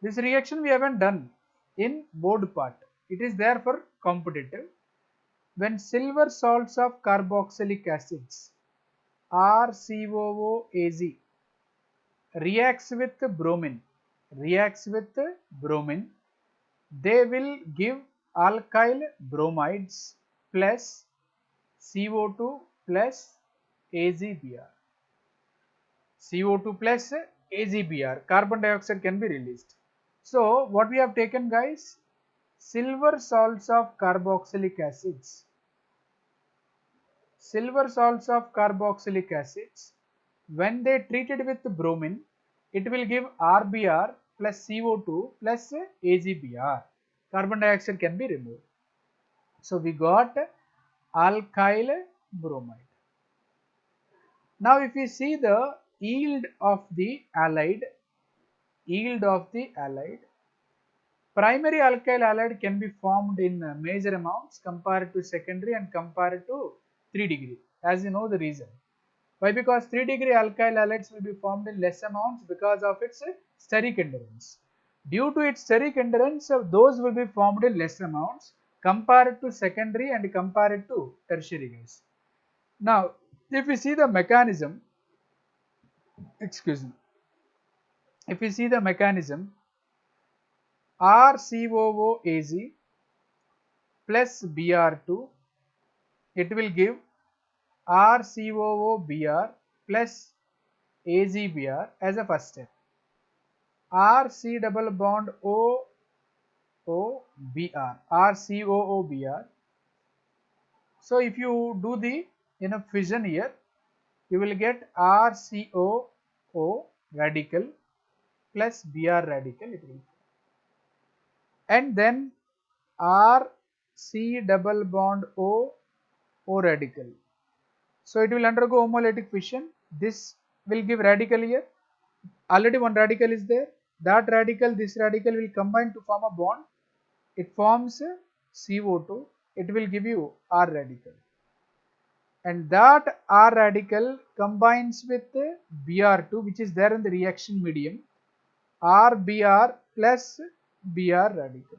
This reaction we haven't done in board part. It is there for competitive. When silver salts of carboxylic acids RCOOAZ reacts with bromine, they will give alkyl bromides plus CO2 plus AgBr. CO2 plus AgBr, carbon dioxide can be released. So what we have taken, guys, silver salts of carboxylic acids. Silver salts of carboxylic acids, when they treated with bromine, it will give RBr plus CO2 plus AgBr. Carbon dioxide can be removed. So we got alkyl bromide. Now if we see the yield of the alide, primary alkyl halide can be formed in major amounts compared to secondary and compared to 3 degree. As you know the reason. Why? Because 3 degree alkyl halides will be formed in less amounts because of its steric endurance. Due to its steric endurance, those will be formed in less amounts compared to secondary and compared to tertiary guys. Now, if we see the mechanism, if we see the mechanism, RCOOAZ plus Br2, it will give RCOOBr plus AgBr as a first step. RC double bond RCOOBr. So if you do the fission here, you will get RCOO radical plus Br radical, and then RC double bond O radical. So it will undergo homolytic fission. This will give radical here. Already one radical is there. That radical, this radical will combine to form a bond. It forms CO2. It will give you R radical. And that R radical combines with Br2, which is there in the reaction medium, RBr plus Br radical.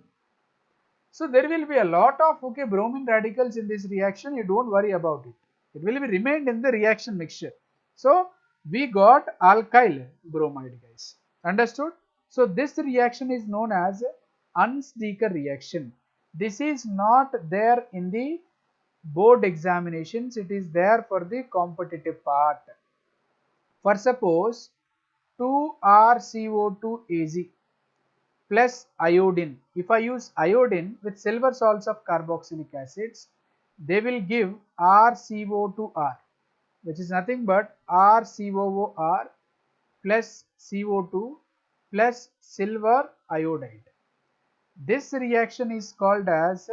So there will be a lot of bromine radicals in this reaction. You don't worry about it. It will be remained in the reaction mixture. So we got alkyl bromide, guys. Understood? So this reaction is known as unsticker reaction. This is not there in the board examinations. It is there for the competitive part. For suppose 2RCO2Az plus iodine. If I use iodine with silver salts of carboxylic acids, they will give RCO2R, which is nothing but RCOOR plus CO2 plus silver iodide. This reaction is called as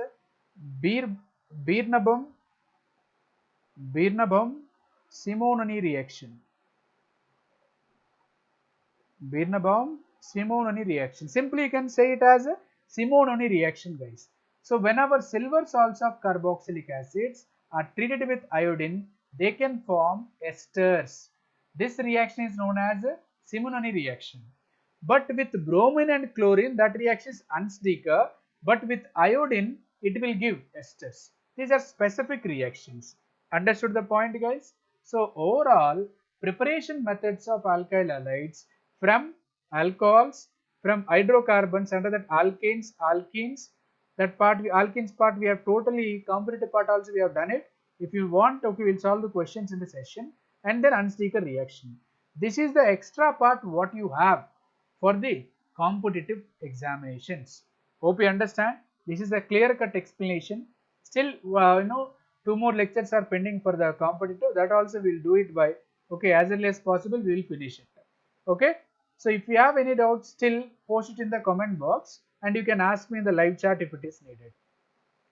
Birnbaum-Simononi reaction. Birnbaum-Simononi reaction. Simply you can say it as a Simononi reaction, guys. So whenever silver salts of carboxylic acids are treated with iodine, they can form esters. This reaction is known as a Simononi reaction. But with bromine and chlorine, that reaction is unsticker. But with iodine, it will give esters. These are specific reactions. Understood the point, guys? So overall, preparation methods of alkyl halides from alcohols, from hydrocarbons, under that alkenes, that part, alkenes part we have totally, competitive part also we have done it. If you want, we will solve the questions in the session, and then unsticker reaction. This is the extra part what you have for the competitive examinations. Hope you understand. This is a clear-cut explanation. Still, 2 more lectures are pending for the competitive. That also we will do it by as early as possible. We will finish it. Okay. So if you have any doubts, still post it in the comment box, and you can ask me in the live chat if it is needed.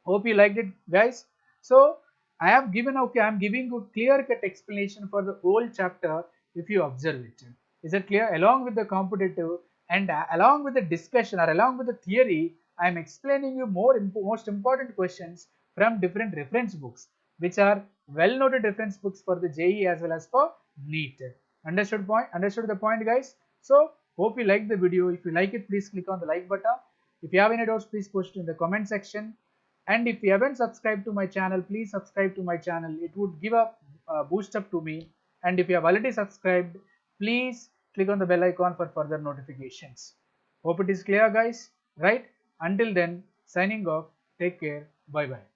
Hope you liked it, guys. So I have given I am giving a clear-cut explanation for the whole chapter if you observe it. Is it clear? Along with the competitive and along with the discussion or along with the theory, I am explaining you most important questions from different reference books, which are well noted reference books for the JEE as well as for NEET. Understood point? Understood the point, guys? So hope you like the video. If you like it, please click on the like button. If you have any doubts, please post it in the comment section. And if you haven't subscribed to my channel, please subscribe to my channel. It would give a boost up to me. And if you have already subscribed, please click on the bell icon for further notifications. Hope it is clear, guys. Right? Until then, signing off. Take care. Bye bye.